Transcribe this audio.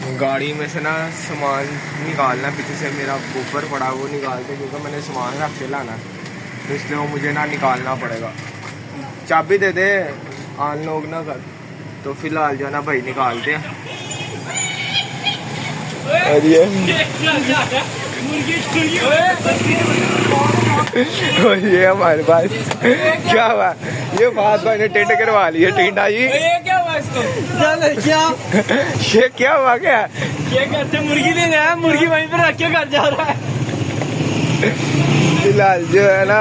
गाड़ी में से ना सामान निकालना, पीछे से मेरा ऊपर पड़ा वो निकालते, क्योंकि मैंने सामान रख के लाना, तो इसलिए वो मुझे ना निकालना पड़ेगा। चाबी दे दे, अनलॉक ना कर। तो फिलहाल जो है ना भाई निकालते हैं। और ये हमारे पास क्या हुआ, ये बात मैंने टेंट करवा ली है टेंटा जी। ये क्या हुआ इसको? ये क्या हुआ क्या? ये कहते मुर्गी लेने आया, मुर्गी वहीं पर रख के घर जा रहा है। फिलहाल जो है ना